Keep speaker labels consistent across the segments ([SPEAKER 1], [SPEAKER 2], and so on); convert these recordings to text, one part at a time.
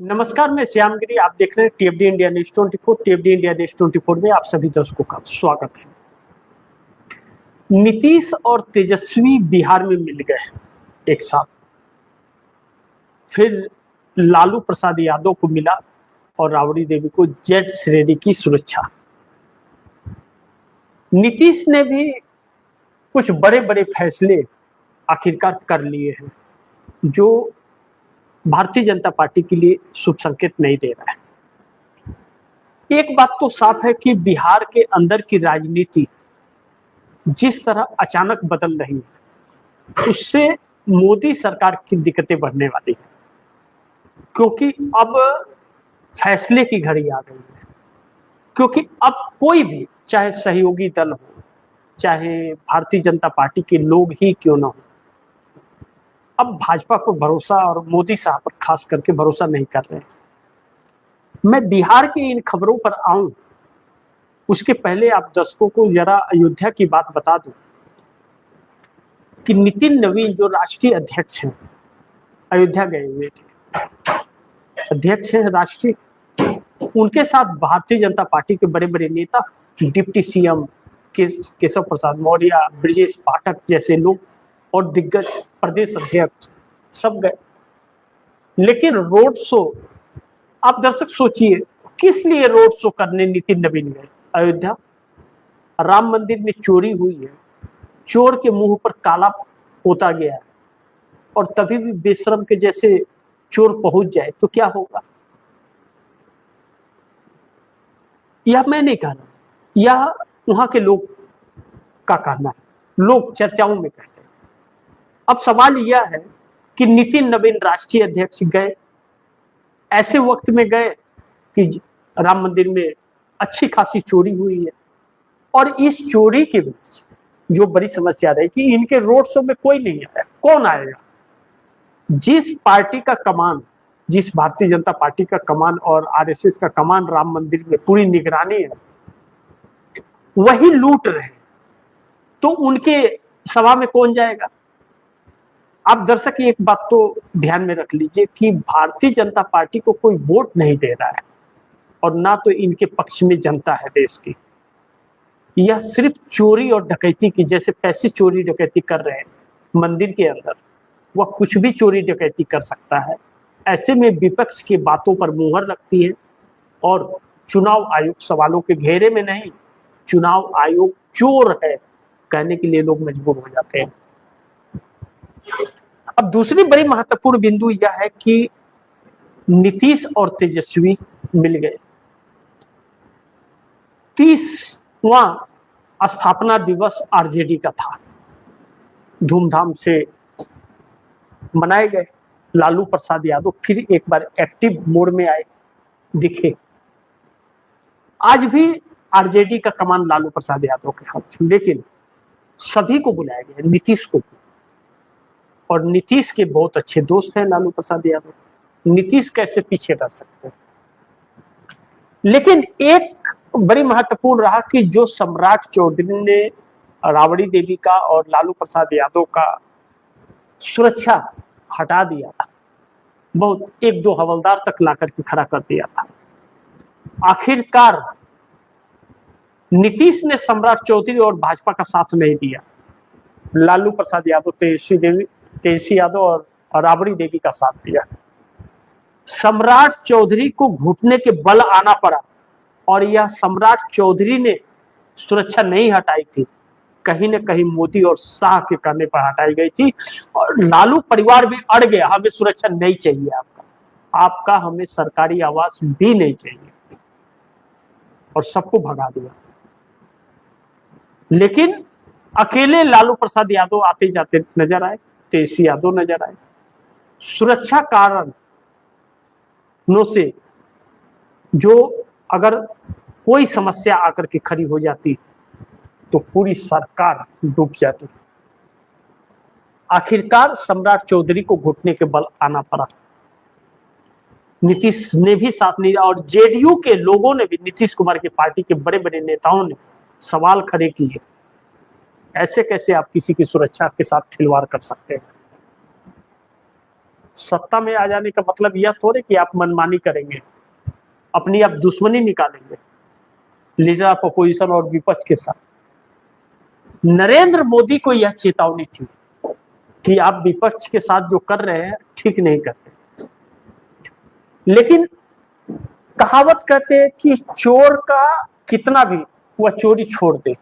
[SPEAKER 1] नमस्कार, मैं श्यामगिरी। आप देख रहे हैं टीएफडी इंडिया न्यूज 24। टीएफडी इंडिया न्यूज 24 में आप सभी दर्शकों का स्वागत है। नीतीश और तेजस्वी बिहार में मिल गए एक साथ। फिर लालू प्रसाद यादव को मिला और राबड़ी देवी को जेड श्रेणी की सुरक्षा। नीतीश ने भी कुछ बड़े बड़े फैसले आखिरकार कर लिए हैं जो भारतीय जनता पार्टी के लिए शुभ संकेत नहीं दे रहा है। एक बात तो साफ है कि बिहार के अंदर की राजनीति जिस तरह अचानक बदल रही है उससे मोदी सरकार की दिक्कतें बढ़ने वाली है, क्योंकि अब फैसले की घड़ी आ गई है। क्योंकि अब कोई भी, चाहे सहयोगी दल हो, चाहे भारतीय जनता पार्टी के लोग ही क्यों ना हो, अब भाजपा पर भरोसा और मोदी साहब पर खास करके भरोसा नहीं कर रहे हैं। मैं बिहार की इन खबरों पर आऊं उसके पहले आप दर्शकों को जरा अयोध्या की बात बता दूं कि नितिन नवीन जो राष्ट्रीय अध्यक्ष हैं, अयोध्या गए हुए थे, अध्यक्ष हैं राष्ट्रीय। उनके साथ भारतीय जनता पार्टी के बड़े बड़े नेता, डिप्टी सीएम केशव प्रसाद मौर्य, ब्रजेश पाठक जैसे लोग और दिग्गज प्रदेश अध्यक्ष सब गए। लेकिन रोड शो, आप दर्शक सोचिए, किस लिए रोड शो करने नितिन नवीन गए अयोध्या? राम मंदिर में चोरी हुई है, चोर के मुंह पर काला पोता गया है, और तभी भी बेशरम के जैसे चोर पहुंच जाए तो क्या होगा? यह मैं नहीं कह रहा, यह वहां के लोग का कहना है, लोग चर्चाओं में कहते हैं। अब सवाल यह है कि नितिन नवीन राष्ट्रीय अध्यक्ष गए, ऐसे वक्त में गए कि राम मंदिर में अच्छी खासी चोरी हुई है, और इस चोरी के बीच जो बड़ी समस्या रही कि इनके रोड शो में कोई नहीं आया। कौन आएगा? जिस पार्टी का कमान, जिस भारतीय जनता पार्टी का कमान और आरएसएस का कमान राम मंदिर में पूरी निगरानी है, वही लूट रहे, तो उनके सभा में कौन जाएगा? आप दर्शक एक बात तो ध्यान में रख लीजिए कि भारतीय जनता पार्टी को कोई वोट नहीं दे रहा है और ना तो इनके पक्ष में जनता है देश की। यह सिर्फ चोरी और डकैती की, जैसे पैसे चोरी डकैती कर रहे हैं मंदिर के अंदर, वह कुछ भी चोरी डकैती कर सकता है। ऐसे में विपक्ष की बातों पर मुहर लगती है और चुनाव आयोग सवालों के घेरे में नहीं, चुनाव आयोग चोर है कहने के लिए लोग मजबूर हो जाते हैं। अब दूसरी बड़ी महत्वपूर्ण बिंदु यह है कि नीतीश और तेजस्वी मिल गए। 30वां स्थापना दिवस आरजेडी का था, धूमधाम से मनाए गए। लालू प्रसाद यादव फिर एक बार एक्टिव मोड में आए, दिखे। आज भी आरजेडी का कमान लालू प्रसाद यादव के हाथ में, लेकिन सभी को बुलाया गया, नीतीश को। और नीतीश के बहुत अच्छे दोस्त हैं लालू प्रसाद यादव, नीतीश कैसे पीछे रह सकते हैं? लेकिन एक बड़ी महत्वपूर्ण रहा कि जो सम्राट चौधरी ने राबड़ी देवी का और लालू प्रसाद यादव का सुरक्षा हटा दिया था, बहुत एक दो हवलदार तक लाकर के खड़ा कर दिया था, आखिरकार नीतीश ने सम्राट चौधरी और भाजपा का साथ नहीं दिया। लालू प्रसाद यादव, तेजस्वी यादव और राबड़ी देवी का साथ दिया। सम्राट चौधरी को घुटने के बल आना पड़ा, और यह सम्राट चौधरी ने सुरक्षा नहीं हटाई थी, कहीं न कहीं मोदी और शाह के कहने पर हटाई गई थी। और लालू परिवार भी अड़ गया, हमें सुरक्षा नहीं चाहिए आपका हमें सरकारी आवास भी नहीं चाहिए, और सबको भगा दिया। लेकिन अकेले लालू प्रसाद यादव आते जाते नजर आए, तेजस्वी यादव नजर आए। सुरक्षा कारणों से जो अगर कोई समस्या आकर के खड़ी हो जाती तो पूरी सरकार डूब जाती। आखिरकार सम्राट चौधरी को घुटने के बल आना पड़ा। नीतीश ने भी साथ नहीं दिया, और जेडीयू के लोगों ने भी, नीतीश कुमार की पार्टी के बड़े बड़े नेताओं ने सवाल खड़े किए, ऐसे कैसे आप किसी की सुरक्षा के साथ खिलवाड़ कर सकते हैं? सत्ता में आ जाने का मतलब यह थोड़े कि आप मनमानी करेंगे, अपनी आप दुश्मनी निकालेंगे लीडर ऑफ अपोजिशन और विपक्ष के साथ। नरेंद्र मोदी को यह चेतावनी थी कि आप विपक्ष के साथ जो कर रहे हैं ठीक नहीं करते। लेकिन कहावत कहते हैं कि चोर का कितना भी वह चोरी छोड़ दे,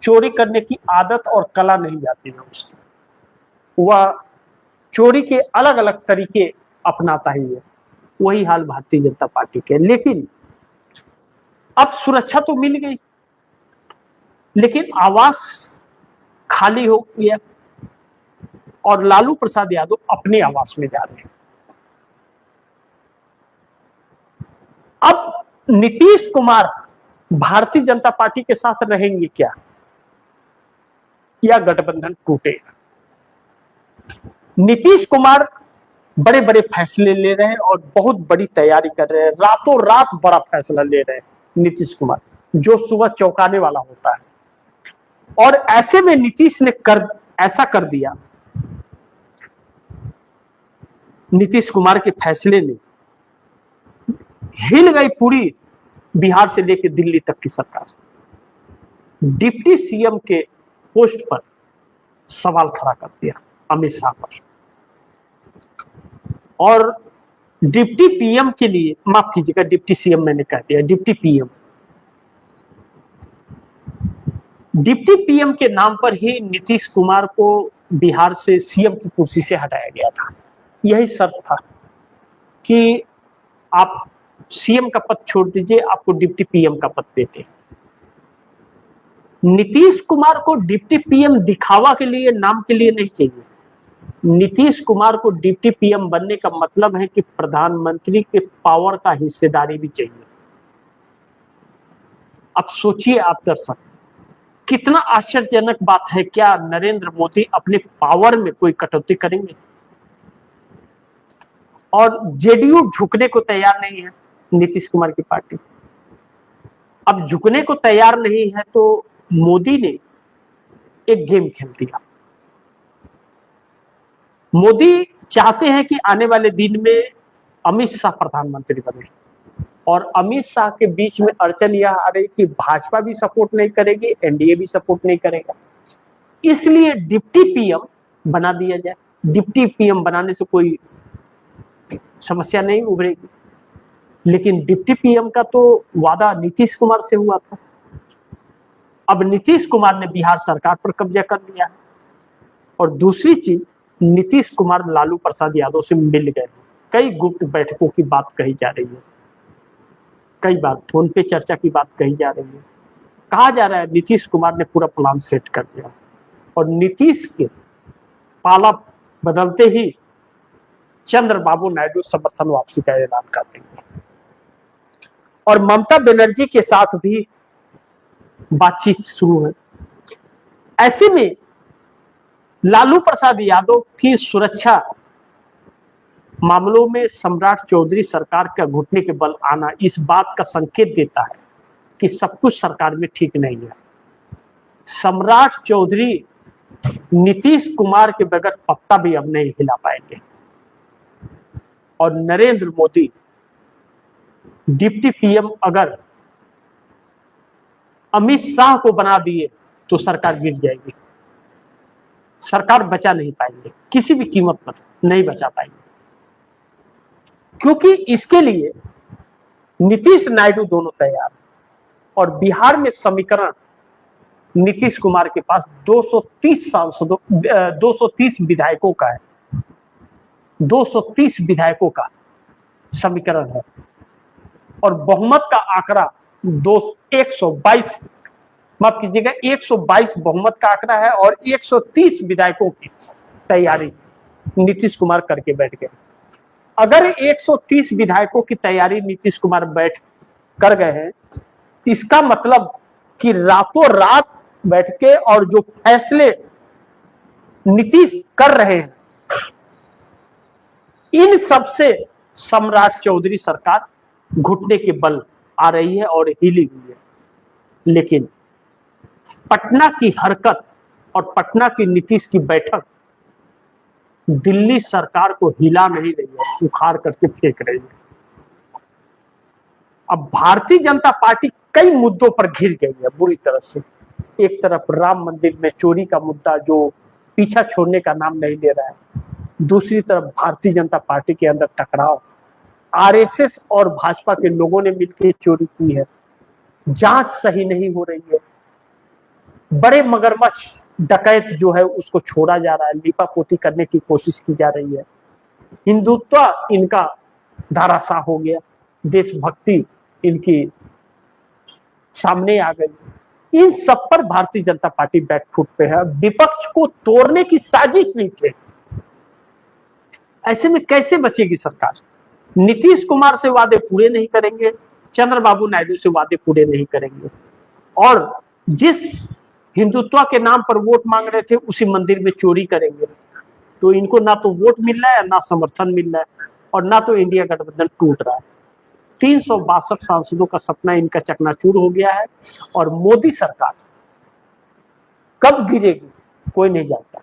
[SPEAKER 1] चोरी करने की आदत और कला नहीं जाती है उसकी, वह चोरी के अलग अलग तरीके अपनाता ही है। वही हाल भारतीय जनता पार्टी के। लेकिन अब सुरक्षा तो मिल गई, लेकिन आवास खाली हो गया और लालू प्रसाद यादव अपने आवास में जा रहे हैं। अब नीतीश कुमार भारतीय जनता पार्टी के साथ रहेंगे क्या, या गठबंधन टूटेगा? नीतीश कुमार बड़े बड़े फैसले ले रहे हैं और बहुत बड़ी तैयारी कर रहे हैं, रातों रात बड़ा फैसला ले रहे हैं नीतीश कुमार, जो सुबह चौंकाने वाला होता है। और ऐसे में नीतीश ने ऐसा कर दिया, नीतीश कुमार के फैसले ने हिल गई पूरी बिहार से लेकर दिल्ली तक की सरकार। डिप्टी सीएम के पोस्ट पर सवाल खड़ा कर दिया अमित शाह पर, और डिप्टी पीएम के लिए, माफ कीजिएगा डिप्टी सीएम मैंने कह दिया, डिप्टी पीएम, डिप्टी पीएम के नाम पर ही नीतीश कुमार को बिहार से सीएम की कुर्सी से हटाया गया था। यही शर्त था कि आप सीएम का पद छोड़ दीजिए, आपको डिप्टी पीएम का पद देते। नीतीश कुमार को डिप्टी पीएम दिखावा के लिए, नाम के लिए नहीं चाहिए। नीतीश कुमार को डिप्टी पीएम बनने का मतलब है कि प्रधानमंत्री के पावर का हिस्सेदारी भी चाहिए। अब सोचिए आप दर्शक, कितना आश्चर्यजनक बात है। क्या नरेंद्र मोदी अपने पावर में कोई कटौती करेंगे? और जेडीयू झुकने को तैयार नहीं है, नीतीश कुमार की पार्टी अब झुकने को तैयार नहीं है, तो मोदी ने एक गेम खेल दिया। मोदी चाहते हैं कि आने वाले दिन में अमित शाह प्रधानमंत्री बने, और अमित शाह के बीच में अड़चन यह आ रही कि भाजपा भी सपोर्ट नहीं करेगी, एनडीए भी सपोर्ट नहीं करेगा, इसलिए डिप्टी पीएम बना दिया जाए। डिप्टी पीएम बनाने से कोई समस्या नहीं उभरेगी, लेकिन डिप्टी पीएम का तो वादा नीतीश कुमार से हुआ था। अब नीतीश कुमार ने बिहार सरकार पर कब्जा कर लिया है। और दूसरी चीज, नीतीश कुमार लालू प्रसाद यादव से मिल गए, कई गुप्त बैठकों की बात कही जा रही है, कई बार फोन पे चर्चा की बात कही जा रही है। कहा जा रहा है नीतीश कुमार ने पूरा प्लान सेट कर दिया, और नीतीश के पाला बदलते ही चंद्रबाबू नायडू समर्थन वापसी का ऐलान कर देंगे, और ममता बनर्जी के साथ भी बातचीत शुरू है। ऐसे में लालू प्रसाद यादव की सुरक्षा मामलों में सम्राट चौधरी सरकार का घुटने के बल आना इस बात का संकेत देता है कि सब कुछ सरकार में ठीक नहीं है। सम्राट चौधरी नीतीश कुमार के बगैर पत्ता भी अब नहीं हिला पाएंगे, और नरेंद्र मोदी डिप्टी पीएम अगर अमित शाह को बना दिए तो सरकार गिर जाएगी, सरकार बचा नहीं पाएंगे, किसी भी कीमत पर नहीं बचा पाएंगे। क्योंकि इसके लिए नीतीश नायडू दोनों तैयार, और बिहार में समीकरण नीतीश कुमार के पास 230 सांसदों 230 विधायकों का है, 230 विधायकों का समीकरण है, और बहुमत का आंकड़ा 122, माफ कीजिएगा 122 बहुमत का आंकड़ा है, और 130 विधायकों की तैयारी नीतीश कुमार करके बैठ गए। अगर 130 विधायकों की तैयारी नीतीश कुमार कर गए हैं, इसका मतलब कि रातों रात बैठ के और जो फैसले नीतीश कर रहे हैं, इन सब से सम्राट चौधरी सरकार घुटने के बल आ रही है और हिली हुई है। लेकिन पटना की हरकत और पटना की नीतीश की बैठक दिल्ली सरकार को हिला नहीं रही है, उखाड़ करके फेंक रही है। अब भारतीय जनता पार्टी कई मुद्दों पर घिर गई है बुरी तरह से। एक तरफ राम मंदिर में चोरी का मुद्दा जो पीछा छोड़ने का नाम नहीं ले रहा है, दूसरी तरफ भारतीय जनता पार्टी के अंदर टकराव, आरएसएस और भाजपा के लोगों ने मिलकर चोरी की है, जांच सही नहीं हो रही है, बड़े मगरमच्छ डकैत जो है उसको छोड़ा जा रहा है, लीपापोती करने की कोशिश की जा रही है, हिंदुत्व इनका धाराशाह हो गया, देशभक्ति इनकी सामने आ गई। इन सब पर भारतीय जनता पार्टी बैकफुट पे है, विपक्ष को तोड़ने की साजिश नहीं थी। ऐसे में कैसे बचेगी सरकार? नीतीश कुमार से वादे पूरे नहीं करेंगे, चंद्रबाबू नायडू से वादे पूरे नहीं करेंगे, और जिस हिंदुत्व के नाम पर वोट मांग रहे थे उसी मंदिर में चोरी करेंगे, तो इनको ना तो वोट मिल रहा है, ना समर्थन मिल रहा है, और ना तो इंडिया गठबंधन टूट रहा है। 362 सांसदों का सपना इनका चकनाचूर हो गया है, और मोदी सरकार कब गिरेगी कोई नहीं जानता।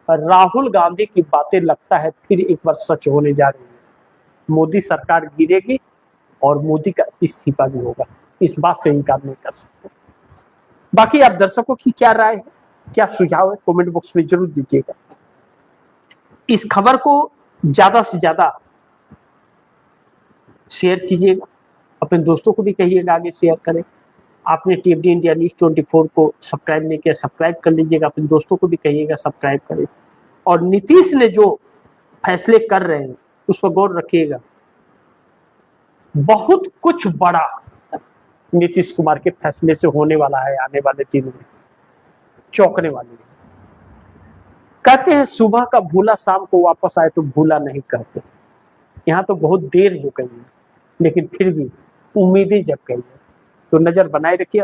[SPEAKER 1] राहुल गांधी की बातें लगता है फिर एक बार सच होने जा रही है। मोदी सरकार गिरेगी और मोदी का इस्तीफा भी होगा, इस बात से इनकार नहीं कर सकते। बाकी आप दर्शकों की क्या राय है, क्या सुझाव है, कमेंट बॉक्स में जरूर दीजिएगा। इस खबर को ज्यादा से ज्यादा शेयर कीजिएगा, अपने दोस्तों को भी कहिएगा आगे शेयर करें। आपने टीएफडी इंडिया न्यूज 24 को सब्सक्राइब नहीं किया, सब्सक्राइब कर लीजिएगा, अपने दोस्तों को भी कहिएगा सब्सक्राइब करें। और नीतीश ने जो फैसले कर रहे हैं उस पर गौर रखिएगा, बहुत कुछ बड़ा नीतीश कुमार के फैसले से होने वाला है आने वाले दिनों में, चौंकने वाली। कहते हैं सुबह का भूला शाम को वापस आए तो भूला नहीं कहते। यहाँ तो बहुत देर हो गई है, लेकिन फिर भी उम्मीदें जग गई है। तो नजर बनाए रखिए।